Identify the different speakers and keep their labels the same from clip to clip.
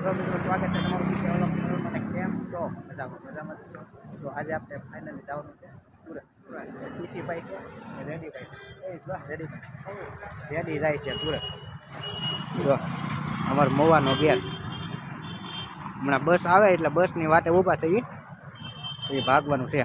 Speaker 1: મિત્રો સ્વાગત છે તમારું બીજા ઓલો મને કેમ છો મજામાં તો આજે આપણે ફાઇનલી જવાનું છે સુરત ટીસીભાઈ છે રેડીભાઈ રેડી જાય છે સુરત જો અમારો મોવાનો ગેર હમણાં બસ આવે એટલે બસની વાટે ઊભા થઈ એ ભાગવાનું છે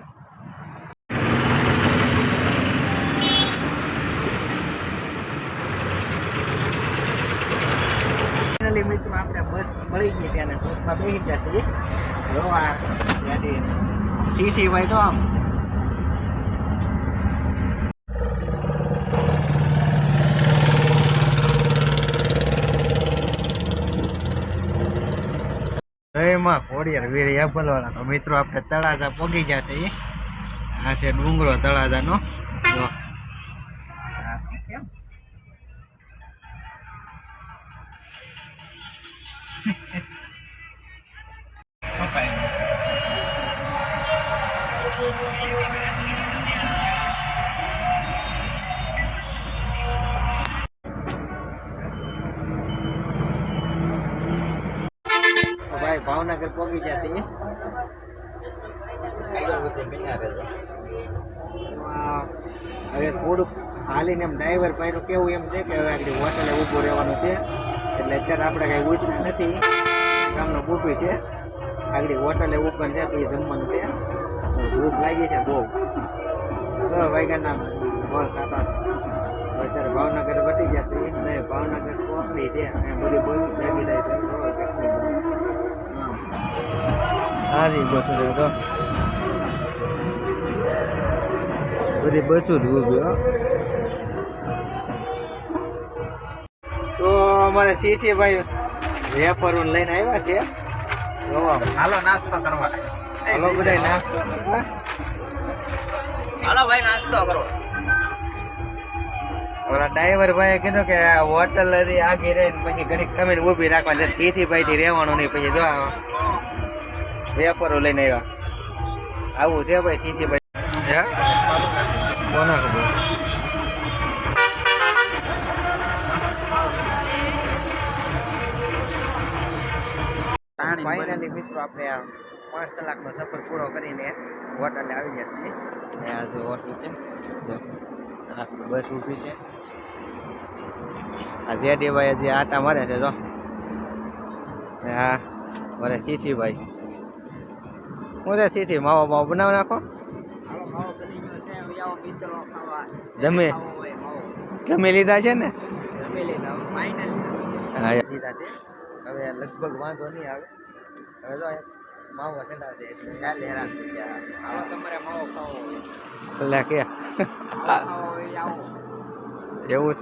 Speaker 1: મિત્રો આપણે બસ મળી ગઈ છે અને બસમાં બેસી ગયા છીએ જોવા ત્યાંથી સીસીભાઈ તો આમ એમાં કોડિયાર વીર એપલવાળા તો મિત્રો આપણે તળાજા પહોંચી ગયા છીએ આ છે ડુંગરો તળાજાનો જો ભાઈ ભાવનગર પહોંચી ગયા છીએ હવે થોડુંક હાલીને એમ ડ્રાઈવર ભાઈનું કેવું એમ છે કે હવે આગળ હોટલે ઊભું રહેવાનું છે એટલે અત્યારે આપણે કાંઈ ઉતર્યા નથી ગામનો ઊભી છે આગળ હોટલે ઊભા છે પછી જમવાનું છે ભૂખ લાગી છે બહુ 6 વાગ્યાના ફળ ખાતા અત્યારે ભાવનગર વટી ગયા હતી નહીં ભાવનગર પહોંચી છે બધી બસ લાગી જાય છે સારી બસ તો બધી બસું જ ઊભી તો અમારે સીસીભાઈ વેફરું લઈને આવ્યા છે હાલો નાસ્તો કરવા હાલો બધા નાસ્તો કરવા હાલો ભાઈ નાસ્તો કરો ઓલા ડ્રાઈવર ભાઈએ કીધું કે હોટલ આગી રહીને પછી ઘડીક ખમીને ઊભી રાખવાની સીસીભાઈ થી રહેવાનું નહીં પછી જો વેફરો લઈને આવ્યા આવું છે ભાઈ સીસીભાઈ હે કોના ખબર ફાઇનલી મિત્રો આપણે 5 કલાકનો સફર પૂરો કરીને હોટલે આવી ગયા છીએ આ જો હોટલ છે બસ ઊભી છે આ જેડીભાઈ હજી આટા મારે છે જો હા મારે સીસીભાઈ હું રે સીસી માવો માવો બનાવી નાખો જમી લીધા છે ને હા લીધા છે હવે લગભગ વાંધો નહીં આવે હવે જો માવો ઠંડા દે એટલે કાલે હેરાન થઈ ગયા હાલો તમારે માવો ખાવો એટલે કે એવું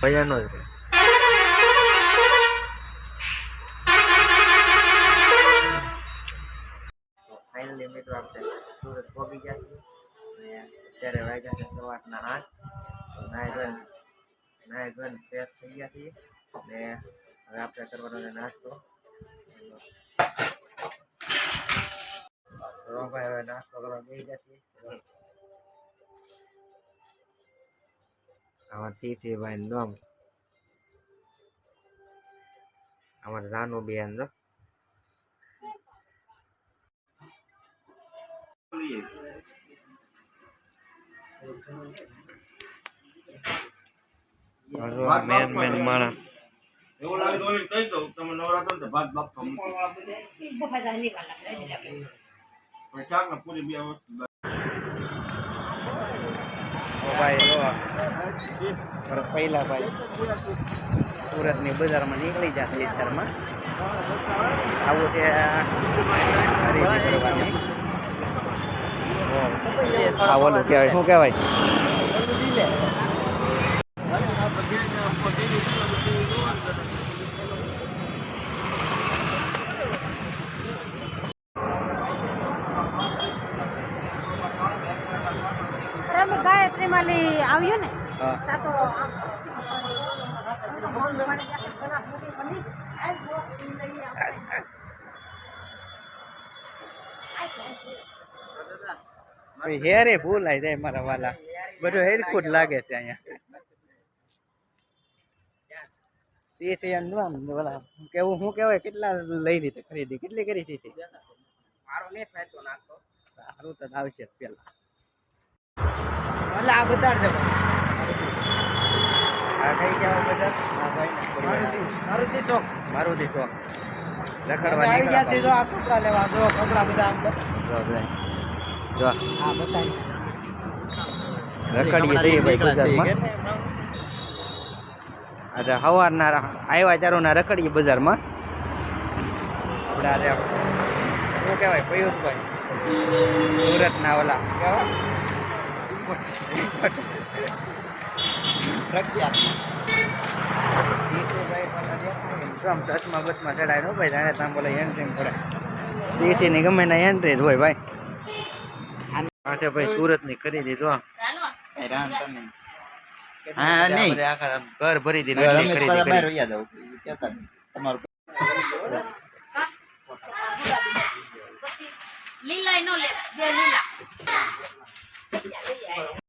Speaker 1: ભયાનો જ ફાઇનલી મિત્રો આપણે સુરત પહોંચી ગયા છીએ અત્યારે વાગ્યા છે સવારના 8 નાય ધોઈને ફ્રેશ થઈ ગયા છીએ અને હવે આપણે કરવાનો છે નાસ્તો ભાઈ હવે નાસ્તો કરવા બેસી ગયા છીએ আমার સીસીભાઈ નું નામ আমার નાનું બેન જો મેન માણા એવું લાગે તો કહી દઉં તમે નવરાત્ર ને ભાત બાપ કમ પચાક ને પૂરી બે વસ્તુ ભાઈ પહેલા ભાઈ સુરતની બજારમાં નીકળી જશે વિસ્તારમાં આવું છે ખરીદી કરવાની આ ઓલું કહેવાય શું કહેવાય
Speaker 2: અમે ગાયત્રી માલી આવ્યું ને
Speaker 1: હા
Speaker 2: તો
Speaker 1: હેરે ભૂલાઈ જાય મારા વાલા બધું હેરખું જ લાગે છે અહીંયા કેવું શું કહેવાય કેટલા લઈ લીધે ખરીદી કેટલી કરી હતી મારો ને થાય નાખતો સારું તો આવશે પેલા આ બતાડજો આ કઈ કહેવાય બજાર આ ભાઈ મારુતિ ચોક રખડવા નીકળ્યા જો આ કપડા લેવા જો કપડા બધા આમ જો આ બતાવી રખડીએ જઈએ ભાઈ બજારમાં અચ્છા સવારના આવ્યા ચારોના રખડીએ બજારમાં આપણે આજે શું કહેવાય પિયુષભાઈ સુરતના ઓલા ચશ્મા બસમાં ચડાય નો ભાઈ જાણે ત્યાં બોલે એન્ટ્રી પડે દેશીની ગમે ના એન્ટ્રી જ હોય ભાઈ આખે ભાઈ સુરતની ખરીદી જો હા નહીં આખા ઘર ભરી દીધું ખરીદી કરી
Speaker 2: લીલા નો લે લીલા